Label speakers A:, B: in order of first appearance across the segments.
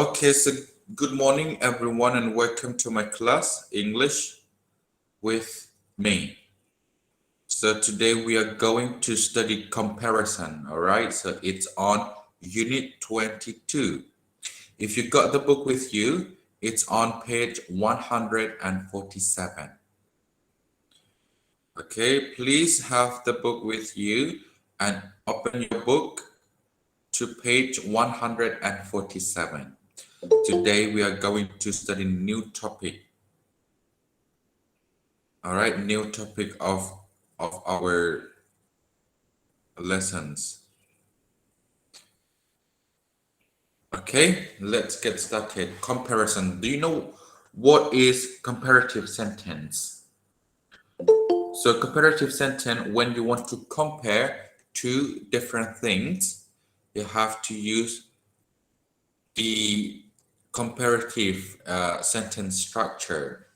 A: Okay, so good morning everyone and welcome to my class English with me. So today we are going to study comparison, all right? So it's on unit 22. If you got the book with you, it's on page 147. Okay, please have the book with you and open your book to page 147. Today we are going to study new topic. All right, new topic of our lessons. Okay, let's get started. Comparison. Do you know what is comparative sentence? So comparative sentence, when you want to compare two different things, you have to use the comparative sentence structure.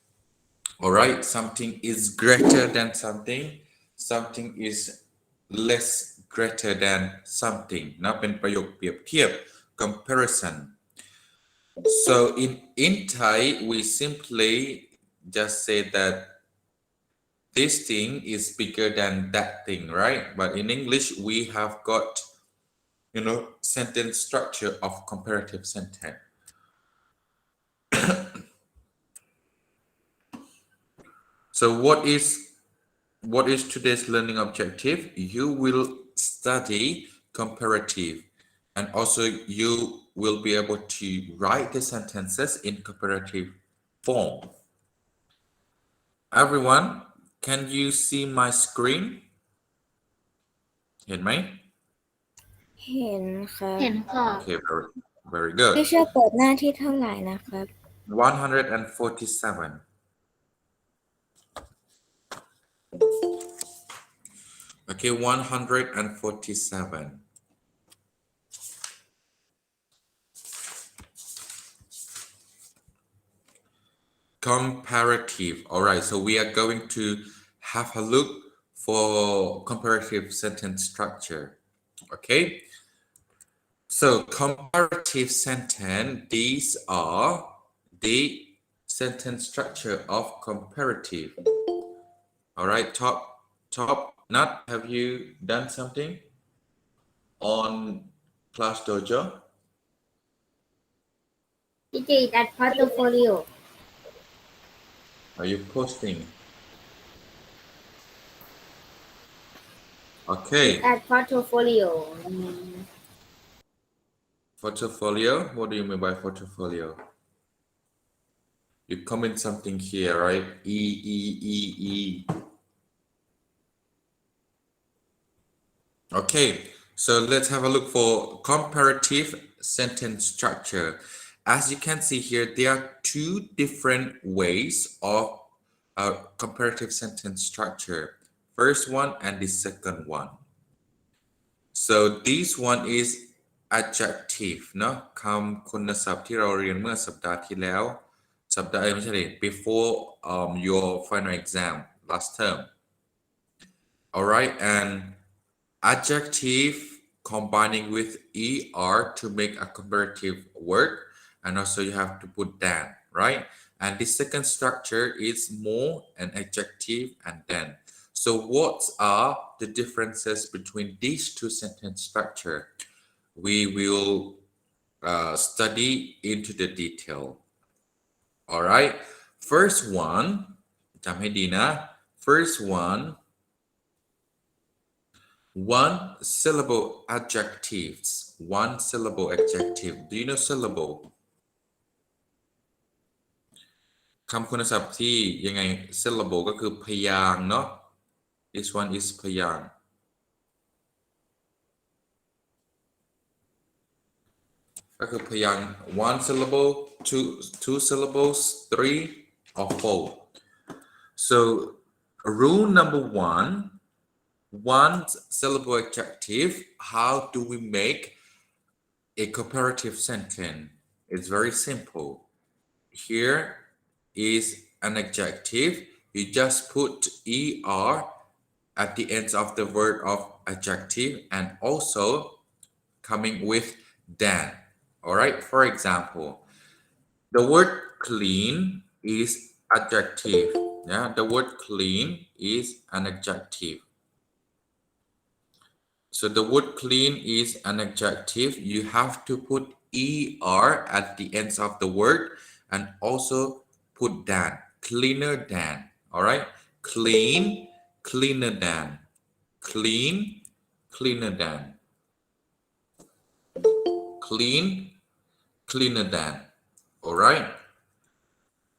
A: All right, something is greater than something, something is less greater than something นะเป็นประโยคเปรียบเทียบ comparison. So in Thai we simply just say that this thing is bigger than that thing, right? But in English we have got sentence structure of comparative sentence. So what is today's learning objective? You will study comparative and also you will be able to write the sentences in comparative form. Everyone, can you see my screen? เห็นไหม
B: เห็นครับ
C: เห็นค่ะ
A: Okay, very good.
B: พี่ช่วยเปิดหน้าที่เท่าไหร่นะครับ
A: 147. Okay, 147. Comparative. All right, so we are going to have a look for comparative sentence structure. Okay, so comparative sentence, these are the sentence structure of comparative. All right, top Nat, have you done something on Class Dojo?
C: It is at portfolio.
A: Are you posting? Okay.
C: At portfolio.
A: Portfolio? What do you mean by portfolio? You comment something here, right? E. Okay, so let's have a look for comparative sentence structure. As you can see here, there are two different ways of comparative sentence structure. First one and the second one. So this one is adjective เนาะคำคุณศัพท์ที่เราเรียนเมื่อสัปดาห์ที่แล้วไม่ใช่ before your final exam last term. All right, and adjective combining with er to make a comparative word, and also you have to put than, right? And the second structure is more an adjective and then. So what are the differences between these two sentence structure? We will study into the detail. All right, first one จำให้ดีนะ first one syllable adjectives. One syllable adjective. Do you know syllable? คำคุณศัพท์ที่ยังไง syllable ก็คือพยางค์เนาะ This one is พยางค์ก็คือพยางค์ one syllable, two syllables, three or four. So rule number one syllable adjective, how do we make a comparative sentence? It's very simple. Here is an adjective. You just put er at the ends of the word of adjective and also coming with than. Alright, for example, the word clean is adjective. Yeah, the word clean is an adjective. So the word clean is an adjective. You have to put er at the ends of the word and also put than, cleaner than. Alright, clean, cleaner than, clean, cleaner than, clean, cleaner than. Alright,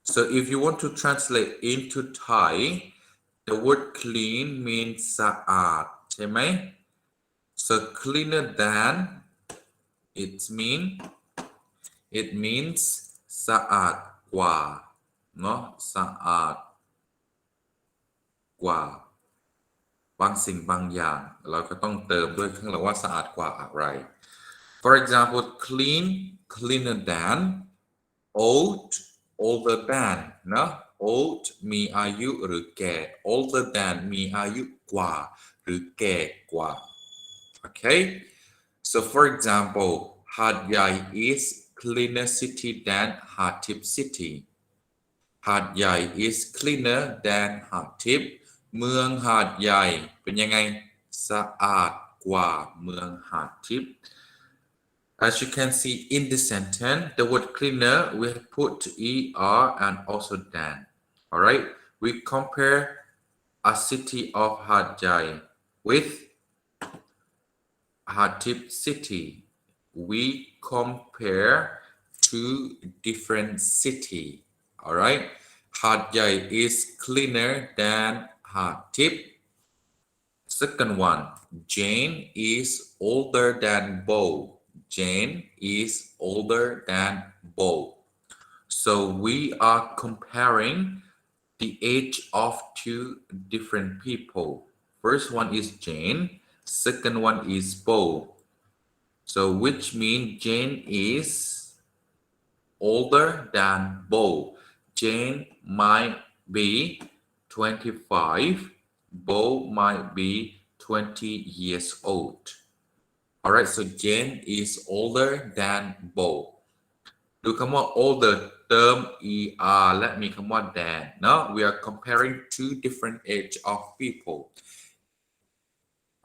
A: so if you want to translate into Thai, the word clean means สะอาดใช่ไหม so cleaner than it means สะอาดกว่าเนาะสะอาดกว่าบางสิ่งบางอย่างเราก็ต้องเติมด้วยข้างหลังว่าสะอาดกว่าอะไร for example clean cleaner than old older than นะ old มีอายุหรือแก่ older than มีอายุกว่าหรือแก่กว่า okay so for example หาดใหญ่ is cleaner city than หาดทิพย์ city หาดใหญ่ is cleaner than หาดทิพย์เมืองหาดใหญ่เป็นยังไงสะอาดกว่าเมืองหาดทิพย์As you can see in the sentence, the word cleaner we have put er and also than. Alright, we compare a city of Hat Yai with Hatip city. We compare two different cities. Alright, Hat Yai is cleaner than Hatip. Second one, Jane is older than Bo.Jane is older than Bo. So we are comparing the age of two different people. First one is Jane, second one is Bo. So which means Jane is older than Bo. Jane might be 25, Bo might be 20 years old.Alright, so Jane is older than Bo. ดูคำว่า older เติม er และมีคำว่า than เนาะ we are comparing two different age of people.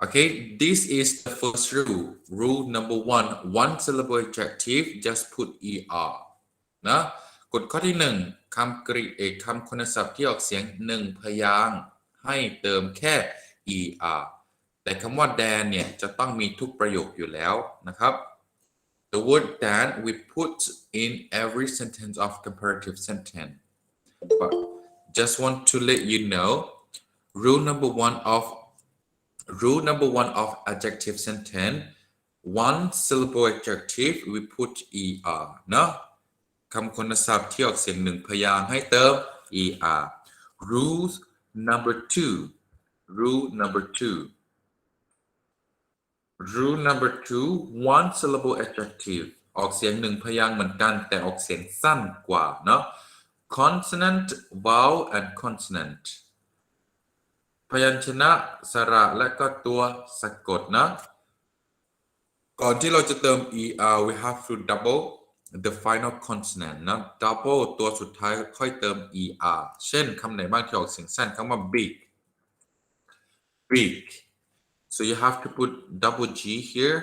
A: Okay, this is the first rule. Rule number one syllable adjective, just put er นะกฎข้อที่หนึ่งคำกริคำคุณศัพท์ที่ออกเสียงหนึ่งพยางค์ให้เติมแค่ erแต่คำว่า than เนี่ยจะต้องมีทุกประโยคอยู่แล้วนะครับ The word than we put in every sentence of comparative sentence. But just want to let you know, rule number one of adjective sentence, one syllable adjective we put er เนาะคำคุณศัพท์ที่ออกเสียงหนึ่งพยางค์ให้เติม er. Rule number two, one syllable adjective ออกเสียงหนึ่งพยางค์เหมือนกันแต่ออกเสียงสั้นกว่าเนาะ consonant vowel and consonant พยัญชนะสระและก็ตัวสะกดนะก่อนที่เราจะเติม er we have to double the final consonant นะ double ตัวสุดท้ายค่อยเติม er เช่นคำไหนบ้างที่ออกเสียงสั้นคำว่า big So you have to put double G here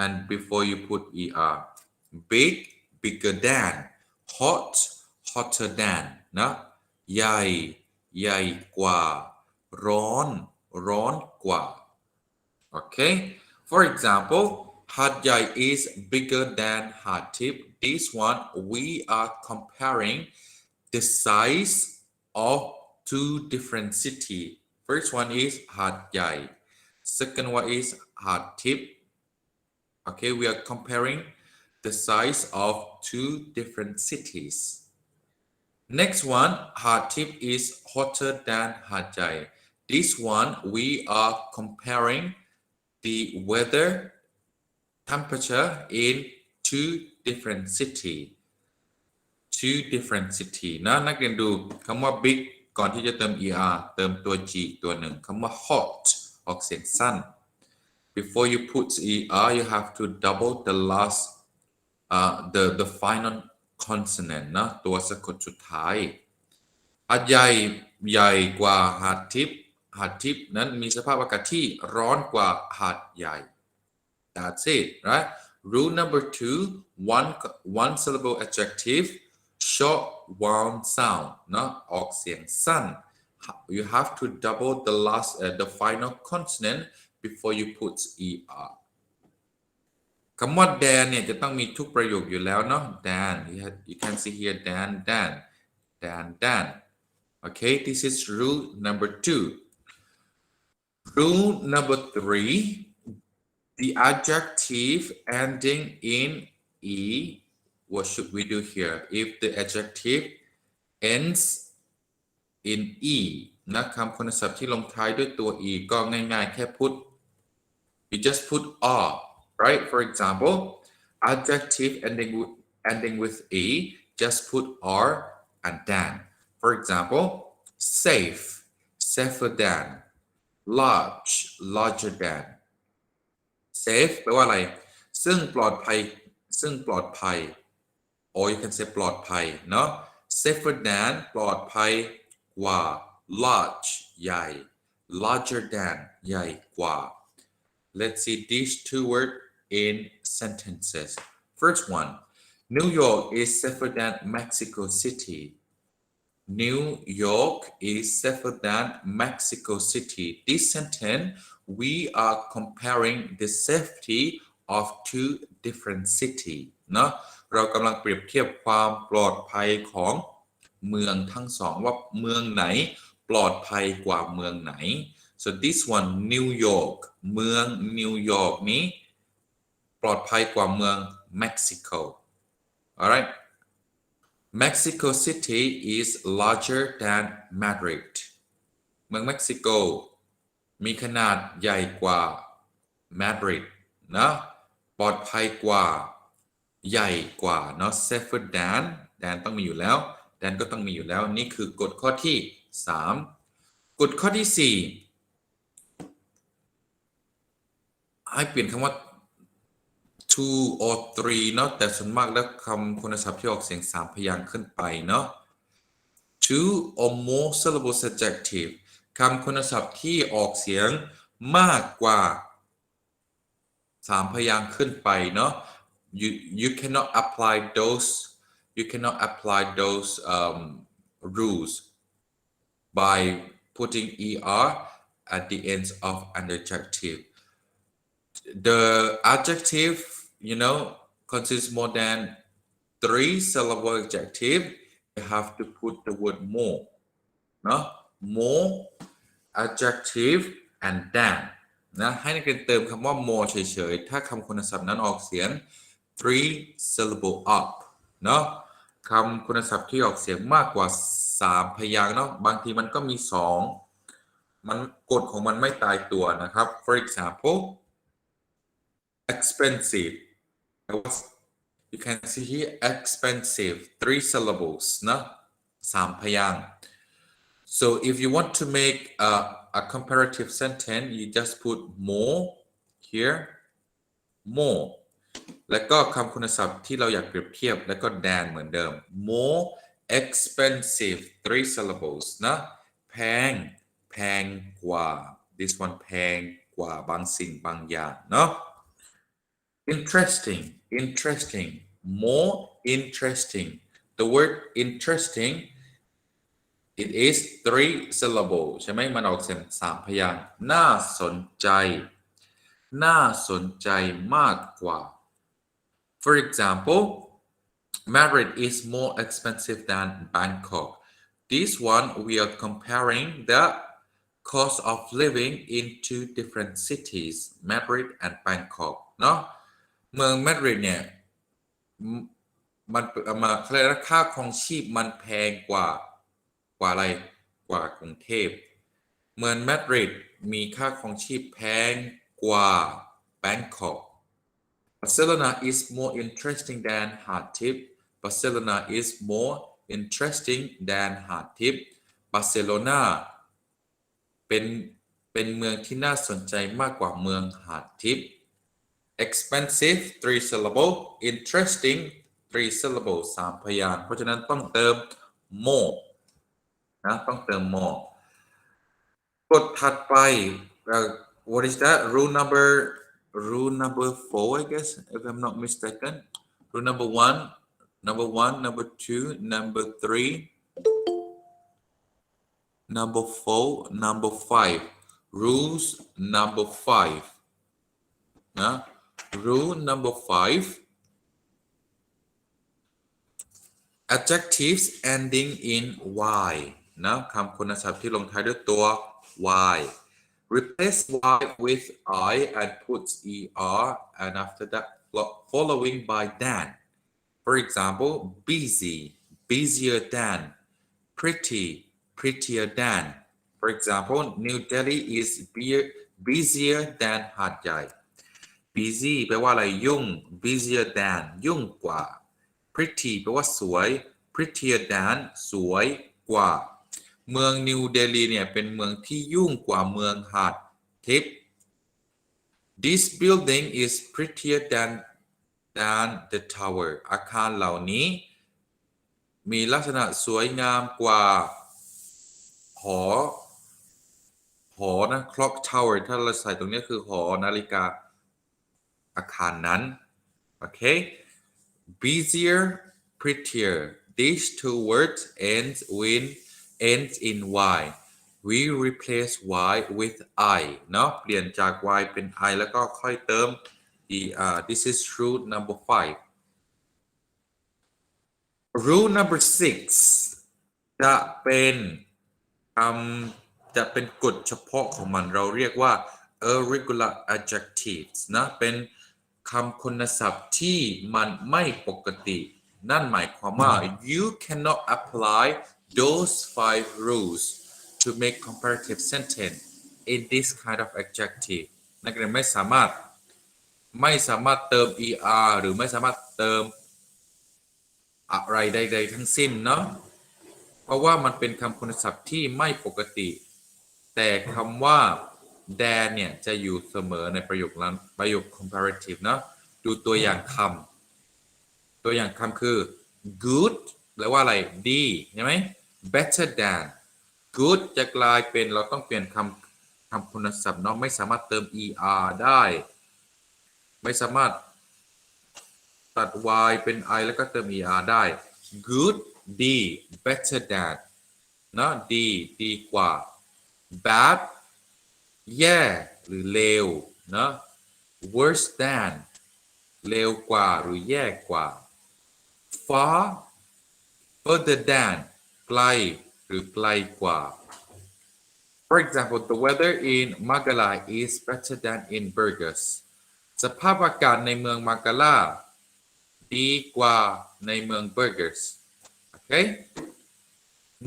A: and before you put er. Big, bigger than. Hot, hotter than. นะใหญ่ ใหญ่กว่าร้อน ร้อนกว่า Okay. For example, Hat Yai is bigger than Hatip. This one we are comparing the size of two different cities. First one is Hat Yai.Second one is Hatip. Okay, we are comparing the size of two different cities. Next one, Hatip is hotter than Hatjai. This one we are comparing the weather temperature in two different cities. Two different cities นะนักเรียนดูคำว่า big ก่อนที่จะเติม er เติมตัว g ตัวหนึ่งคำว่า hotออกเสียงสั้น before you put er you have to double the last the final consonant นะตัวสะกดสุดท้ายหาดใหญ่ใหญ่กว่าหาดทิพย์หาดทิพย์นั้นมีสภาพอากาศที่ร้อนกว่าหาดใหญ่ That's it right rule number 2 one syllable adjective short one sound นะออกเสียงสั้น you have to double the final consonant before you put er คำว่า dan เนี่ยจะต้องมีทุกประโยคอยู่แล้วเนาะ dan you can see here dan okay this is rule number 2 rule number 3 the adjective ending in e what should we do here if the adjective ends in e นะคำคุณศัพท์ที่ลงท้ายด้วยตัว e ก็ง่ายๆแค่ you just put r right for example adjective ending with e just put r and dan for example safe safer than large larger than safe แปลว่าอะไรซึ่งปลอดภัย or you can say ปลอดภัยเนาะ safer than ปลอดภัยกว่า large ใหญ่ larger than ใหญ่กว่า let's see these two words in sentences first one New York is safer than Mexico City New York is safer than Mexico City this sentence we are comparing the safety of two different cities เนาะเรากำลังเปรียบเทียบความปลอดภัยของเมืองทั้งสองว่าเมืองไหนปลอดภัยกว่าเมืองไหน so this one New York เมือง New York นี้ปลอดภัยกว่าเมือง Mexico alright Mexico City is larger than Madrid เมืองเม็กซิโกมีขนาดใหญ่กว่า Madrid นะปลอดภัยกว่าใหญ่กว่าเนาะ safer than ต้องมีอยู่แล้ว dan ก็ต้องมีอยู่แล้วนี่คือกฎข้อที่3กฎข้อที่4ให้เปลี่ยนคำว่า two or three เนาะแต่ส่วนมากแล้วคำคุณศัพท์ที่ออกเสียง3พยางค์ขึ้นไปเนาะ two or more syllables adjective คำคุณศัพท์ที่ออกเสียงมากกว่า3พยางค์ขึ้นไปเนาะ you cannot apply those rules by putting er at the end of an adjective the adjective consists more than 3 syllable adjective you have to put the word more เนาะ more adjective and than นะให้นักเรียนเติมคำว่า more เฉยๆถ้าคำคุณศัพท์นั้นออกเสียง 3 syllable up เนาะคำคุณศัพท์ที่ออกเสียงมากกว่า3พยางค์เนาะบางทีมันก็มี2มันกฎของมันไม่ตายตัวนะครับ for example expensive you can see here expensive 3 syllables นะ3พยางค์ so if you want to make a comparative sentence you just put more here more แล้วก็คำคุณศัพท์ที่เราอยากเปรียบเทียบแล้วก็ than เหมือนเดิม more expensive 3 syllables นะแพงกว่า this one แพงกว่าบางสิ่งบางอย่างเนาะinteresting more interesting the word interesting it is 3 syllable ใช่ไหมมันออกเสียง3พยางค์น่าสนใจมากกว่า for example Madrid is more expensive than Bangkok this one we are comparing the cost of living in two different cities Madrid and Bangkok เนาะเมืองมาดริดเนี่ยมันเขาเรียกว่าค่าครองชีพมันแพงกว่าอะไรกว่ากรุงเทพเมืองมาดริดมีค่าครองชีพแพงกว่า Bangkok Barcelona is more interesting than หาดทิพย์ Barcelona is more interesting than หาดทิพย์ Barcelona เป็นเมืองที่น่าสนใจมากกว่าเมืองหาดทิพย์ expensive 3 syllable interesting 3 syllable 3 พยางค์เพราะฉะนั้นต้องเติม more นะต้องเติม more กฎถัดไป what is that rule number 4 I guess if I'm not mistaken rule number 1 number 2 number 3 number 4 number 5 rules number 5 นะ rule number 5 adjectives ending in y นะคำคุณศัพท์ที่ลงท้ายด้วยตัว y replace y with I and put er and after that following by than for example busy busier than pretty prettier than for example New Delhi is busier than หาดใหญ่ busy แปลว่าอะไรยุ่ง busier than ยุ่งกว่า pretty แปลว่าสวย prettier than สวยกว่าเมืองนิวเดลีเนี่ยเป็นเมืองที่ยุ่งกว่าเมืองหาดทิพย์ This building is prettier than the tower อาคารเหล่านี้มีลักษณะสวยงามกว่าหอนะ clock tower ถ้าเราใส่ตรงนี้คือหอนาฬิกาอาคารนั้นโอเค busier prettier these two words ends in y we replace y with I เนาะเปลี่ยนจาก y เป็น I แล้วก็ค่อยเติม er this is rule number 5 rule number 6 จะเป็นกฎเฉพาะของมันเราเรียกว่า irregular adjectives นะเป็นคำคุณศัพท์ที่มันไม่ปกตินั่นหมายความว่า you cannot apply those 5 rules to make comparative sentence in this kind of adjective นักเรียนไม่สามารถเติม er หรือไม่สามารถเติมอะไรใดๆทั้งสิ้นเนาะเพราะว่ามันเป็นคำคุณศัพท์ที่ไม่ปกติแต่คำว่า than เนี่ยจะอยู่เสมอในประโยค comparative เนาะดูตัวอย่างคำคือ good แปลว่าอะไรดีใช่ไหม better than good จะกลายเป็นเราต้องเปลี่ยนคำคุณศัพท์เนาะไม่สามารถเติม er ได้ไม่สามารถตัด y เป็น I แล้วก็เติม er ได้ good ดี better than เนาะดีกว่า bad แย่หรือเลวเนาะ worse than เลวกว่าหรือแย่กว่า far further than ไกลหรือไกลกว่า For example the weather in Magala is better than in Burgos สภาพอากาศในเมืองมาการาดีกว่าในเมือง Burgos okay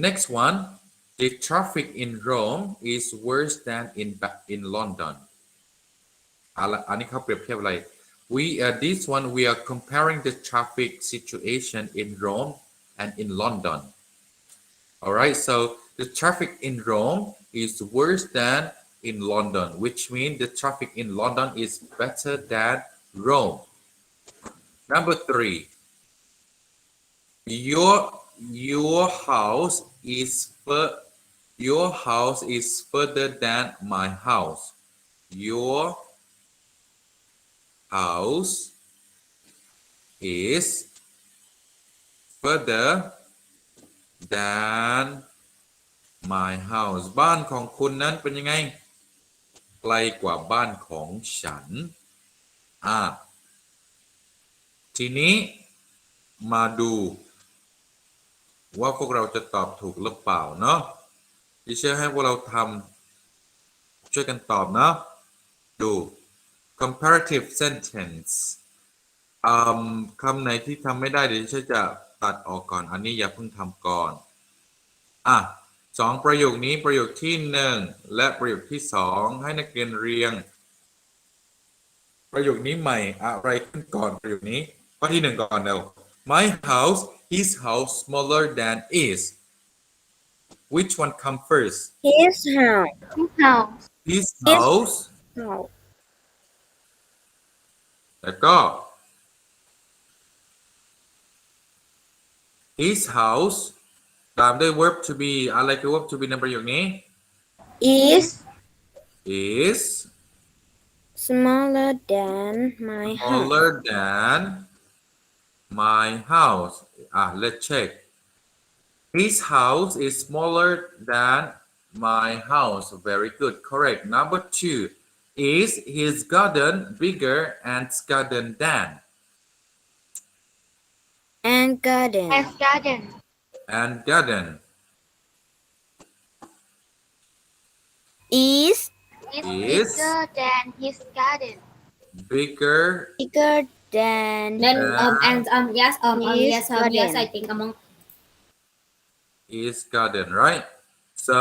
A: next one the traffic in Rome is worse than in London อันนี้เขาเปรียบเทียบอะไรthis one we are comparing the traffic situation in Rome and in London alright so the traffic in Rome is worse than in London which means the traffic in London is better than Rome number 3 your house is further than my house your house is further than my house บ้านของคุณนั้นเป็นยังไงไกลกว่าบ้านของฉันทีนี้มาดูว่าพวกเราจะตอบถูกหรือเปล่าเนาะที่เชื่อให้พวกเราทำช่วยกันตอบเนาะดู comparative sentence คำไหนที่ทำไม่ได้เดี๋ยวฉันจะตัดออกก่อนอันนี้อย่าเพิ่งทำก่อน2ประโยคนี้ประโยคที่1และประโยคที่2ให้นักเรียนเรียงประโยคนี้ใหม่อะไรขึ้นก่อนประโยคนี้ข้อที่1ก่อนเร็ว My house his house smaller than is which one come first
B: his house
C: His house
A: his house แล้วก็ his house ตามด้วย verb to be อะไรคือ verb to be ในประโยคนี้
B: is
A: is
B: smaller than my house.
A: smaller than my house let's check his house is smaller than my house very good correct number 2 is his garden bigger and garden than
B: And garden.
C: As garden.
A: and garden
B: Is
C: Is
A: Is
C: bigger than his garden.
A: bigger
B: bigger than
C: Then yes
B: His
C: yes
B: garden.
C: I think among
A: is garden right so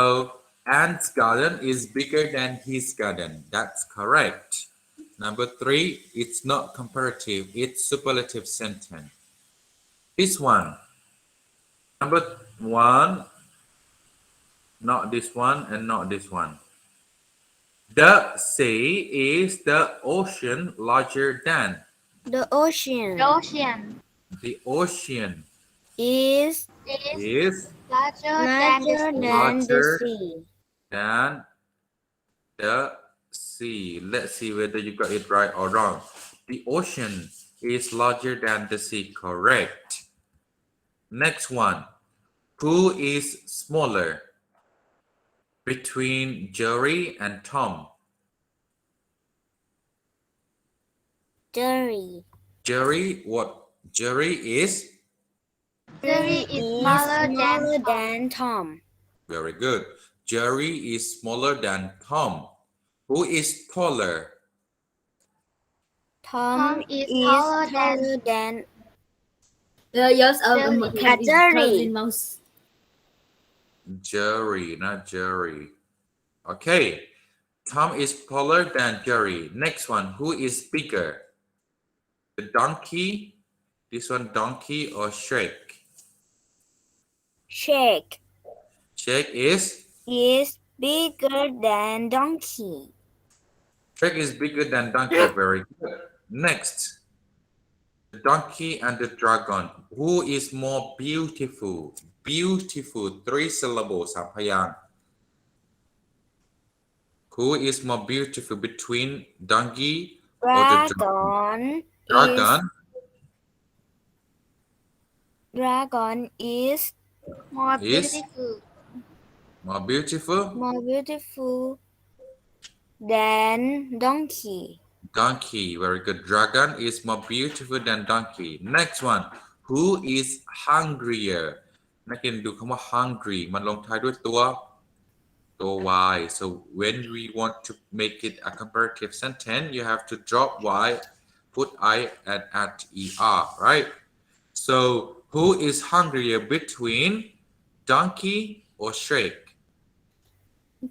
A: Ant's garden is bigger than his garden that's correct number 3 it's not comparative it's superlative sentence this one number 1 not this one and not this one the sea is the ocean larger than
B: the ocean.
C: the ocean
A: the ocean
B: Is
A: is
C: larger
B: larger
C: than the sea.
B: than the
A: Larger.
B: sea.
A: than the sea. Let's see whether you got it right or wrong. The ocean is larger than the sea. Correct. Next one. Who is smaller between Jerry and Tom?
B: Jerry.
A: Jerry, what? Jerry is
C: Jerry is smaller than
B: Tom.
A: very good. Jerry is smaller than Tom. Who is taller?
B: Tom
C: is
B: taller
C: taller
B: than
C: yes
B: cat Jerry.
C: mouse.
A: Jerry, not Jerry. Okay. Tom is taller than Jerry. Next one. Who is bigger? The donkey? This one donkey or Shrek?
B: Shake
A: Shrek is?
B: is bigger than donkey.
A: Shrek is bigger than donkey. Very good. Next. The donkey and the dragon. Who is more beautiful? Beautiful. 3 syllables. 3 พยางค์ Who is more beautiful between donkey or the dragon? Dragon.
B: Dragon is
C: More
A: Is?
C: beautiful.
A: More beautiful?
B: more beautiful than donkey.
A: Donkey. Very good. Dragon is more beautiful than donkey. Next one. Who is hungrier? นักเรียนดูคำว่า hungry มันลงท้ายด้วยตัว y. So when we want to make it a comparative sentence, you have to drop y, put I and add er, right? So who is hungrier between donkey or Shrek?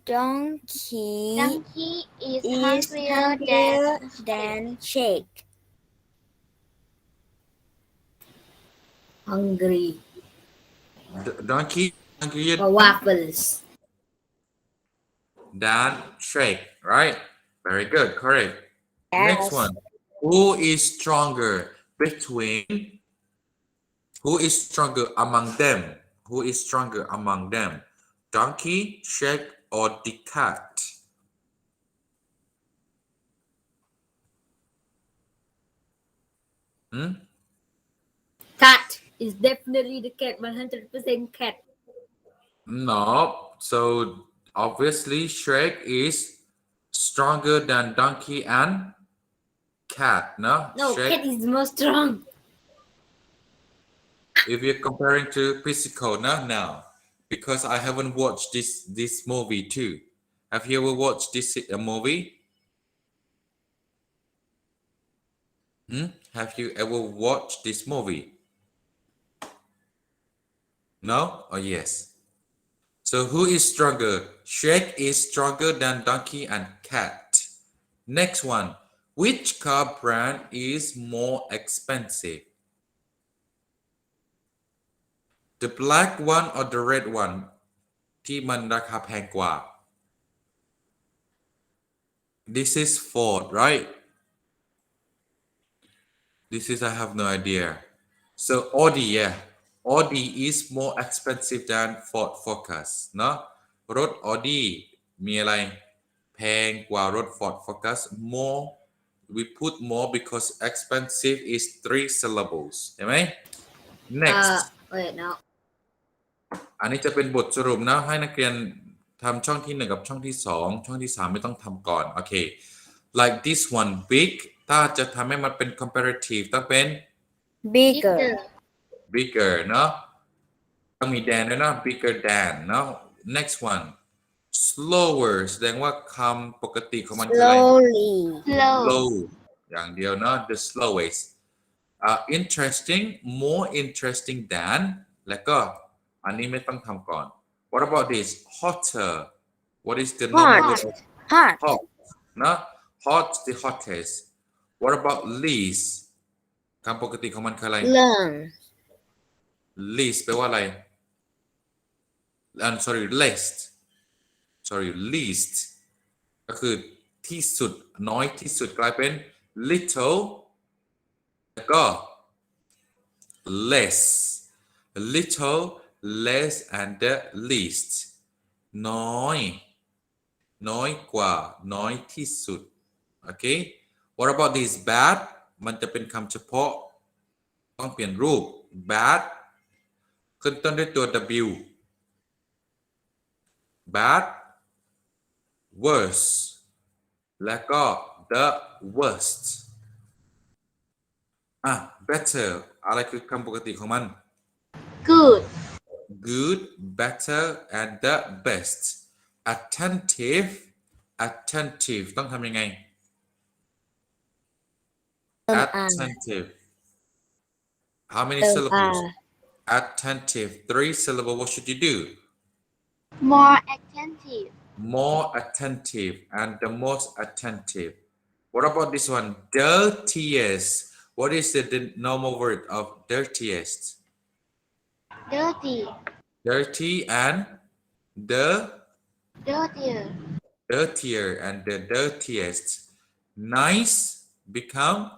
B: Donkey
C: Donkey is
B: is
C: hungrier
B: hungrier
C: than
B: than shake.
C: hungry.
A: Donkey hungrier
C: Waffles.
A: than Shrek, right? Very good, correct. Next
B: Yes.
A: one. Who is stronger between? Who is stronger among them? Who is stronger among them? Donkey, Shrek, or the cat?
C: Cat is definitely the cat. 100% cat.
A: No. So obviously Shrek is stronger than donkey and cat, no?
C: No,
A: Shrek,
C: cat is more strong.
A: if you're comparing to physical, no, now. Because I haven't watched this movie too. Have you ever watched this movie? Have you ever watched this movie? No or yes? So who is stronger? Shrek is stronger than donkey and cat. Next one. Which car brand is more expensive? The black one or the red one? ที่มันราคาแพงกว่า This is Ford, right? This is I have no idea. So Audi, yeah. Audi is more expensive than Ford Focus เนาะรถ Audi มีอะไรแพงกว่ารถ Ford Focus more we put more because expensive is 3 syllables เห็นไหม next
C: Wait, no.
A: อันนี้จะเป็นบทสรุปนะให้นักเรียนทำช่องที่ 1 กับช่องที่ 2 ช่องที่ 3 ไม่ต้องทำก่อนโอเค like this one big ถ้าจะทำให้มันเป็น comparative ต้องเป็น
B: bigger
A: bigger เนาะต้องมี than ด้วยนะ bigger than เนาะ next one slower แสดงว่าคำปกติของมันคืออะไร
B: slowly
A: slow อย่างเดียวเนาะ the slowest interesting more interesting than แล้วก็อันนี้ไม่ต้องทำก่อน what about this hotter what is the normal word of
B: hot
A: hot นะ hot the hottest what about least คำปกติของมันคืออะไร
B: long
A: least แปลว่าอะไร sorry least ก็คือที่สุดน้อยที่สุดกลายเป็น little แล้วก็ less little less and the least น้อยกว่าน้อยที่สุดโอเค what about this bad มันจะเป็นคำเฉพาะต้องเปลี่ยนรูป bad ขึ้นต้นด้วยตัว W bad worse และก็ the worst better อะไรคือคำปกติของมัน
C: Good.
A: good better and the best attentive ต้องทำยังไง attentive how many syllables attentive 3 syllables what should you do
C: More attentive.
A: more attentive and the most attentive what about this one dirtiest what is the normal word of dirtiest
C: Dirty.
A: dirty and the
C: Dirtier.
A: dirtier and the dirtiest nice become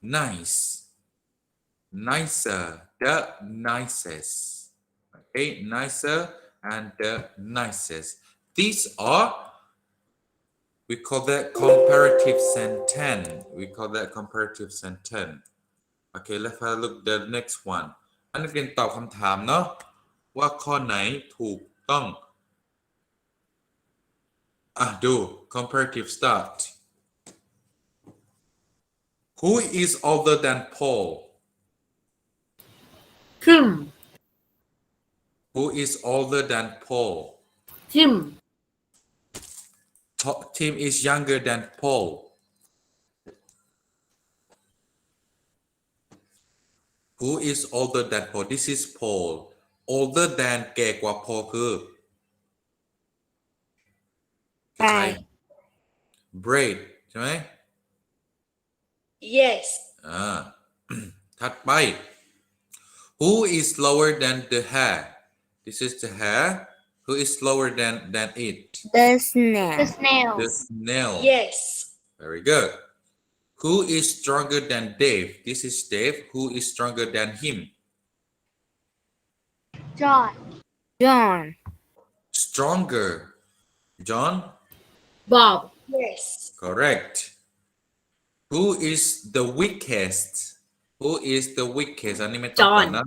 A: nice nicer the nicest okay nicer and the nicest these are we call that comparative sentence okay let's have a look at the next one อันนี้เป็นตอบคำถามเนาะว่าข้อไหนถูกต้องดู comparative start who is older than Paul
C: Tim.
A: who is older than Paul
C: Tim.
A: Tim is younger than Paul who is older than Paul this is Paul older than แก่กว่า Paul คือใคร braid ใช่ไหม
C: Yes.
A: ถัดไป who is lower than the hair this is the hair who is lower than it
B: the snail
C: The snail.
A: the snail
C: Yes.
A: very good who is stronger than Dave this is Dave who is stronger than him
C: John.
B: John
A: stronger John
C: Bob. Yes.
A: correct who is the weakest who is the weakest อันนี้ไม่ต้องก่อนนะ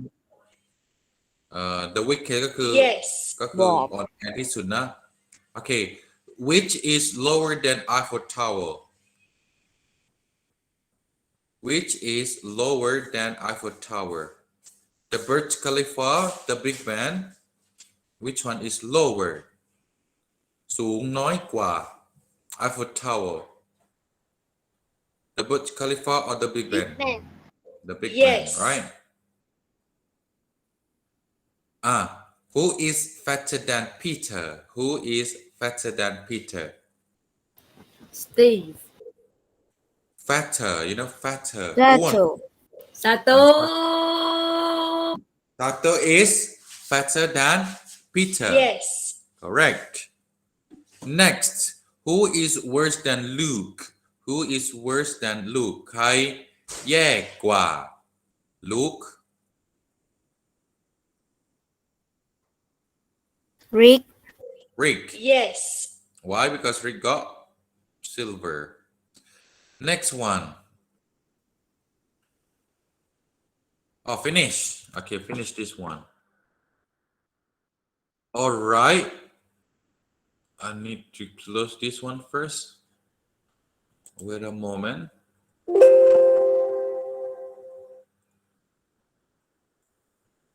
A: the weakest ก็คือ
C: Yes.
A: ก็คืออ่อนแอที่สุดนะโอเค which is lower than Eiffel Tower which is lower than Eiffel Tower the Burj Khalifa the Big Ben which one is lower สูงน้อยกว่า Eiffel Tower the Burj Khalifa or the Big Ben
C: Ben.
A: the Big
C: Yes.
A: Ben right who is fatter than Peter who is fatter than Peter
C: Steve.
A: fatter you know fatter อ้วน
B: Sato
A: Sato is fatter than Peter
C: Yes.
A: correct next who is worse than Luke Who is worse than Luke ใครแย่กว่า Luke
B: Rick
A: Rick
C: Yes.
A: Why because Rick got silver Next one Oh finish Okay finish this one All right I need to close this one first Wait a moment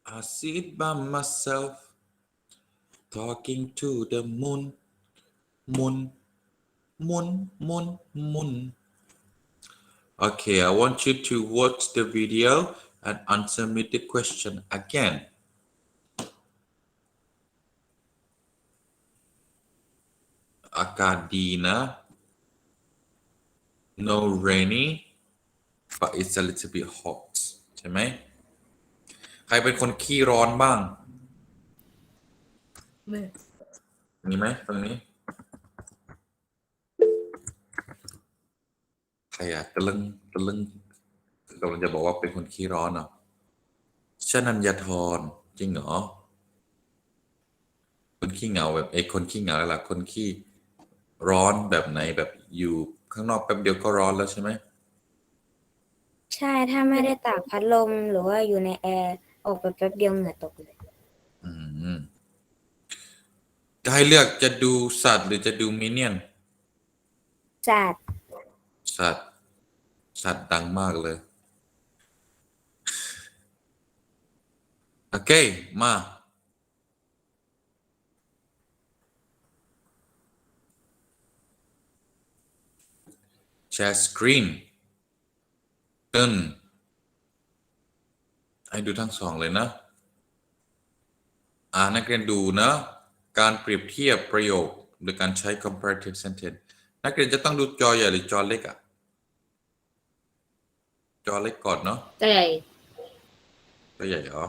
A: I see it by myself talking to the moon moon moon moon moon Okay I want you to watch the video and answer me the question againอากาศดีนะ No rainy but it's a little bit hot ใช่ไหมใครเป็นคนขี้ร้อนบ้างมีไหมตรงนี้ใครอะตะลึงกำลังจะบอกว่าเป็นคนขี้ร้อนเหรอชนัญญธรจริงเหรอคนขี้เหงาแบบคนขี้เหงาอะไรล่ะคนขี้ร้อนแบบไหนแบบอยู่ข้างนอกแป๊บเดียวก็ร้อนแล้วใช่ไหม
B: ใช่ถ้าไม่ได้ตากพัดลมหรือว่าอยู่ในแอร์ออกไปแป๊บเดียวเหงื่อตกเลย
A: จะให้เลือกจะดูสัตว์หรือจะดูมินเนี่ยน
B: สัตว์
A: สัตว์ดังมากเลยโอเคมาแชร์สกรีนตึ้นให้ดูทั้งสองเลยนะนักเรียนดูนะการเปรียบเทียบประโยคโดยการใช้ comparative sentence นักเรียนจะต้องดูจอใหญ่หรือจอเล็กอะจอเล็กก่อนเนาะ
C: จอใหญ่
A: เหรอ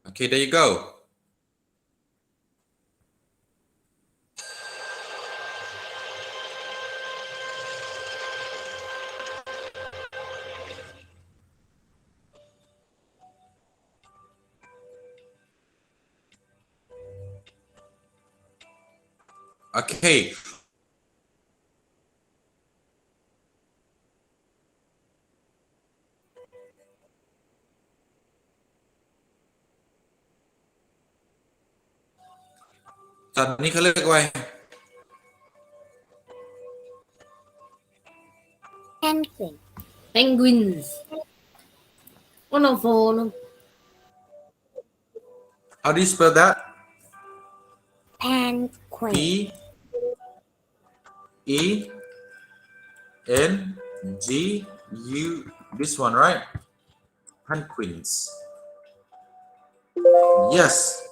A: Okay there you go Okayสัตว์นี้เขาเรียกว่า
B: Penguin
C: Penguins. Oh no, no.
A: How do you spell that
B: Penguin
A: P E N G U this one right penguins yes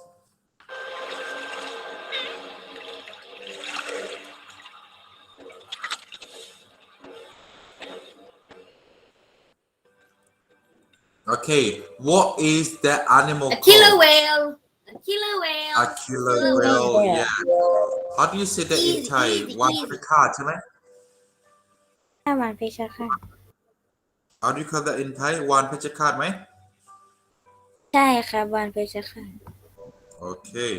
A: Okay what is the animal
C: A killer
A: called
C: whale. A killer whale.
A: A killer whale yeah How do you say that in Thai วานเพชรฆาตใช่ไหม
B: ถ้าวานเพชรฆาต
A: How do you call that in Thai วานเพชรฆาตไหม
B: ใช่ครับวานเพชรฆาต
A: Okay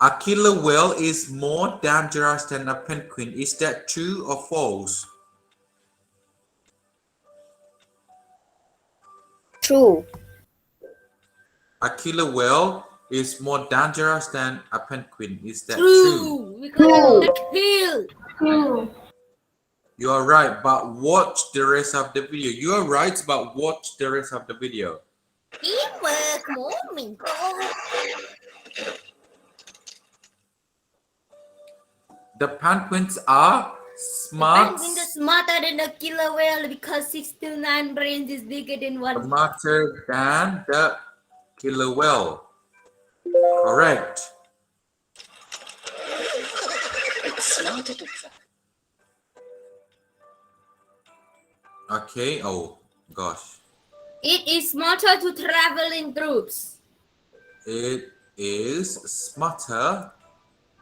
A: A killer whale is more dangerous than a penguin. Is that true or false?
B: True
A: A killer whale is more dangerous than a penguin. Is that true?
C: True. Because it's kill. True.
A: You are right, but watch the rest of the video. You are right, but watch the rest of the video.
C: Teamwork, moment.
A: The penguins are smart,
C: Penguins are smarter than a killer whale because 6 to 9 brains is bigger than one.
A: smarter than the killer whale. Correct. Okay. Oh gosh.
C: It is smarter to travel in groups.
A: It is smarter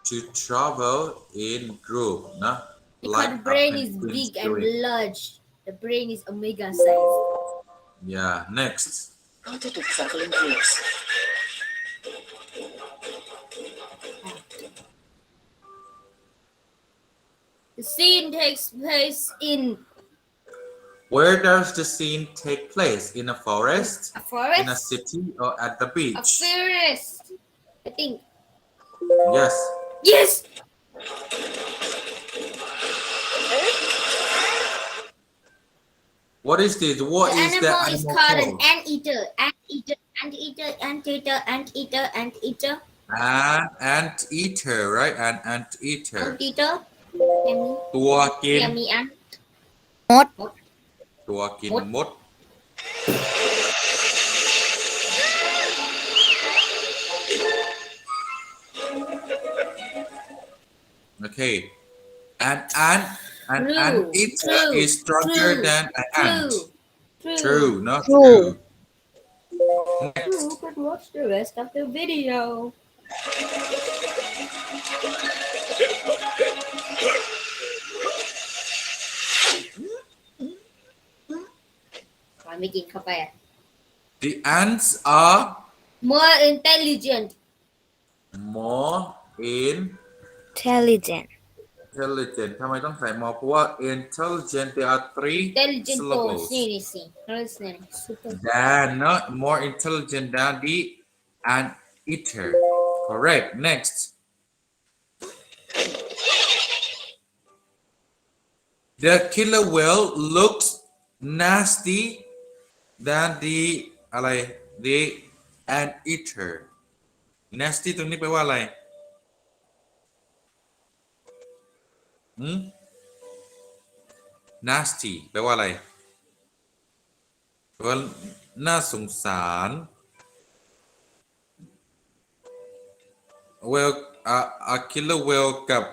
A: to travel in group นะ
C: Because the brain is
A: penguin's
C: big and
A: doing.
C: large. The brain is omega size.
A: Yeah, next.
D: How to travel in groups.
C: The scene takes place in
A: Where does the scene take place? In a forest?
C: a forest.
A: In a city or at the
C: A
A: beach?
C: forest. I think.
A: Yes.
C: Yes.
A: What is this? What
C: The
A: is the
C: animal is
A: animal
C: called an
A: called?
C: anteater. Anteater. Anteater. Anteater. Anteater. Anteater.
A: An anteater, right? An anteater.
C: Anteater.
A: ตัวกิน
C: มีอัน
A: ตัวกินมด Okay. An anteater is stronger than an ant. True, not true. Next.
C: You could watch the rest of the video. ไม่กินเข้าไปอ่ะ
A: The ants are
C: More intelligent.
A: more
B: intelligent
A: ทำไมต้องใส่ more เพราะว่า intelligent there are three
C: Intelligent
A: syllables.
C: นี่สินี่ super
A: Than, not more intelligent than the anteater. Correct. Next. The killer whale looks nasty than the อะไร the anteater. Nasty ตรงนี้แปลว่าอะไรnasty แปลว่าอะไรแปลว่าน่าสงสาร well a killer whale กับ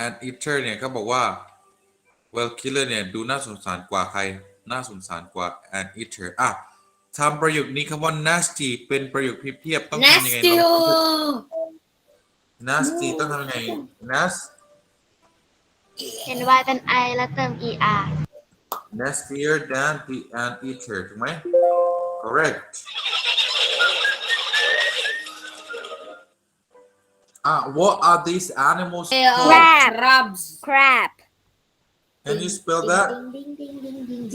A: anteater เนี่ยเขาบอกว่า well killer เนี่ยดูน่าสงสารกว่าใครน่าสงสารกว่า anteater อ่ะทำประโยคนี้คำว่า nasty เป็นประโยคเพียบๆต้องทำยังไง
C: nasty
A: nasty ต้องทำยังไง nasty
D: เห็น y เป็น i แล้วเติม er
A: nastier than the anteater ถูกไหม correct what are these animals
C: They are
A: called
C: crabs.
B: crab
A: can you spell that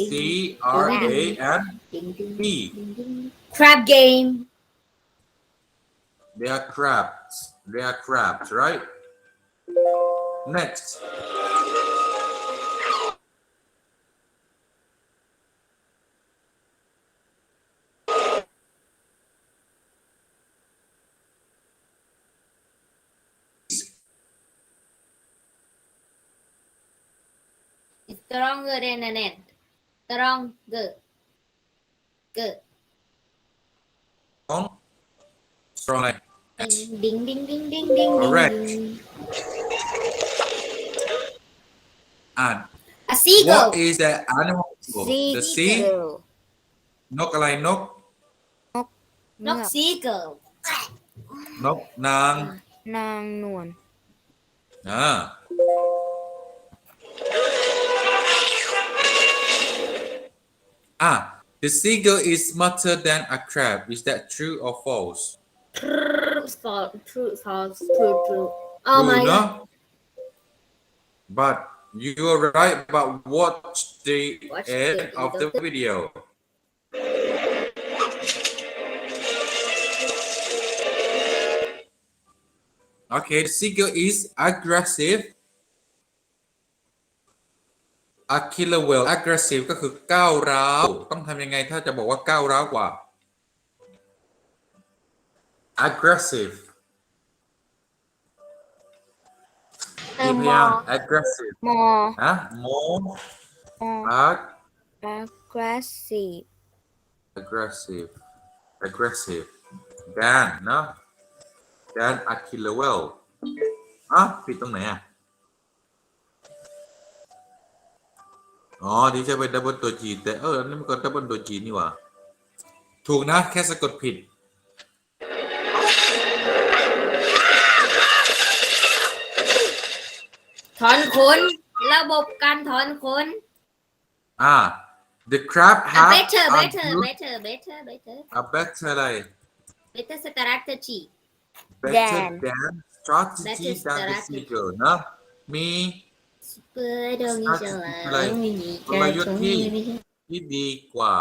A: C R A N B
C: Crab game.
A: they are crabs right next
C: It's stronger than an ant. Stronger. Good.
A: strong
C: Ding ding ding ding ding.
A: Correct.
C: Ding.
A: and
C: A seagull.
A: what is the animal called? The sea
B: seagull
A: นกอะไรนก
C: Not seagull.
A: นกนาง
B: นางนวล
A: The seagull is smarter than a crab. Is that true or false?
C: False. True. False. True. True. Oh
A: True,
C: my
A: no?
C: god.
A: But you are right. But watch the
C: Watch
A: end
C: the
A: of the
C: end of the-
A: video. Okay, the seagull is aggressive. A killer whale aggressive ก็คือก้าวร้าวต้องทำยังไงถ้าจะบอกว่าก้าวร้าวกว่า aggressive
D: เติม
A: พยายาม
D: more
A: aggressive
B: more
A: นะ more
B: more aggressive
A: aggressive than เนอะ than a killer whale ผิดตรงไหน อ๋อที่จะเป็นดับเบิลตัว G แต่อันนี้มันก็ดับเบิลตัว G นี่หว่าถูกนะแค่สะกดผิด
C: ถอนขนระบบการถอนขน
A: the crab have
C: better
A: a
C: better
A: good-
C: better better better
A: a better อะไร
C: better strategy
A: better
B: Than
A: than strategy
C: Better
A: than the
C: strategy
A: seagull นะมี
C: super ดงนี้จะแล้ว
A: กลยุทธ์ที่ดีกว่า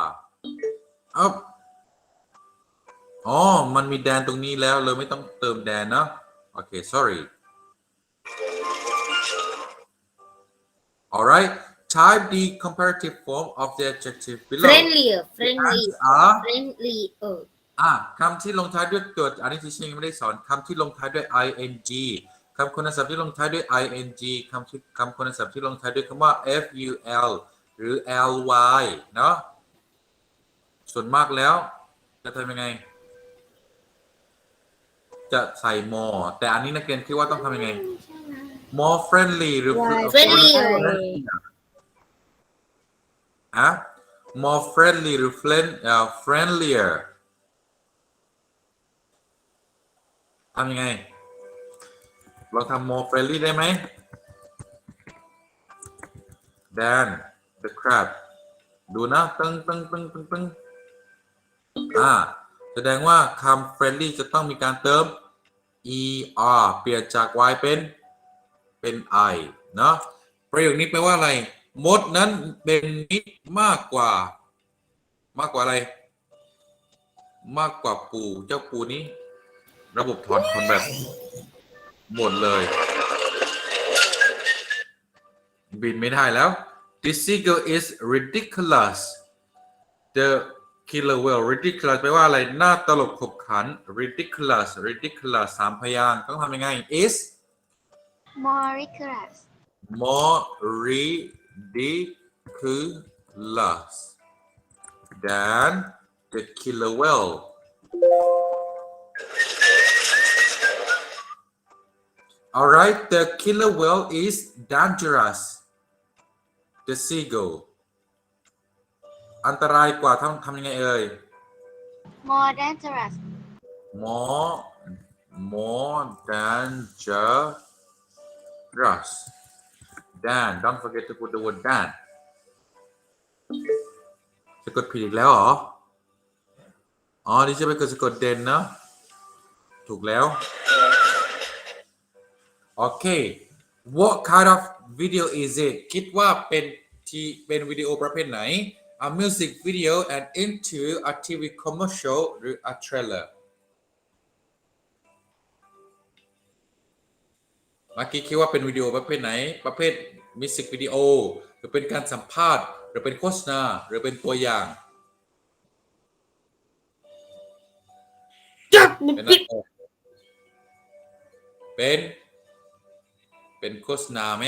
A: อ๋อมันมีแดนตรงนี้แล้วเลยไม่ต้องเติมแดนนะโอเค sorry alright type the comparative form of the adjective below
C: friendlier friendly friendly
A: คำที่ลงท้ายด้วยตัวอันนี้ที่ชิงไม่ได้สอนคำที่ลงท้ายด้วย ing คำคุณศัพท์ที่ลงท้ายด้วย ing คำคุณศัพท์ที่ลงท้ายด้วยคำว่า ful หรือ ly เนาะส่วนมากแล้วจะทำยังไงจะใส่ more แต่อันนี้นักเรียนคิดว่าต้องทำยังไง more friendly หรือ
C: friendlier
A: more friendly หรือ friendlier ทำยังไงเราทำ more friendly ได้ไหม than the crab ดูนะตึงแสดงว่าคำ friendly จะต้องมีการเติม er เปลี่ยนจาก y เป็น I เนาะประโยคนี้แปลว่าอะไรมดนั้นเป็นมิตรมากกว่าอะไรมากกว่าปูเจ้าปูนี้ระบบถอนขนแบบหมดเลยบินไม่ได้แล้ว This seagull is ridiculous the killer whale ridiculous แปลว่าอะไรน่าตลกขบขัน ridiculous สามพยางค์ต้องทำยังไง is
D: more rigorous
A: more ridiculous than the killer whale alright the killer whale is dangerous the seagull อันตรายกว่าทำยังไงเอ่ย
D: more dangerous
A: more dangerous Dan don't forget to put the word Dan สะกดผิดอีกแล้วเหรออ๋อนี่จะไปกดสะกดเด่นเนอะถูกแล้วโอเค what kind of video is it คิดว่าเป็นวิดีโอประเภทไหน a music video and into a TV commercial หรือ a trailer เมื่อกี้คิดว่าเป็นวิดีโอประเภทไหนประเภทมิวสิกวิดีโอหรือเป็นการสัมภาษณ์หรือเป็นโฆษณาหรือเป็นตัวอย่างเป็นโฆษณาไหม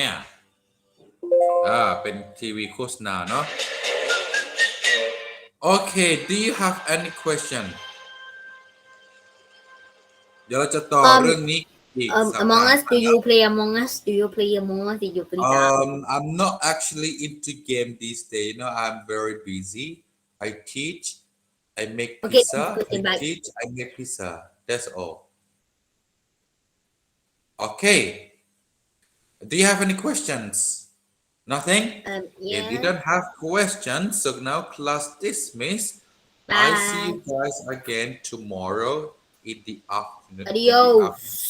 A: เป็นทีวีโฆษณาเนาะโอเค do you have any question เดี๋ยวเราจะต่อเรื่องนี้อีก
C: Among Us do you play Among Us Did you play
A: I'm not actually into game these days I'm very busy I teach I make pizza I make pizza that's all okay do you have any questions nothing if you don't have questions so now class dismissed I see you guys again tomorrow in the afternoon
C: Adios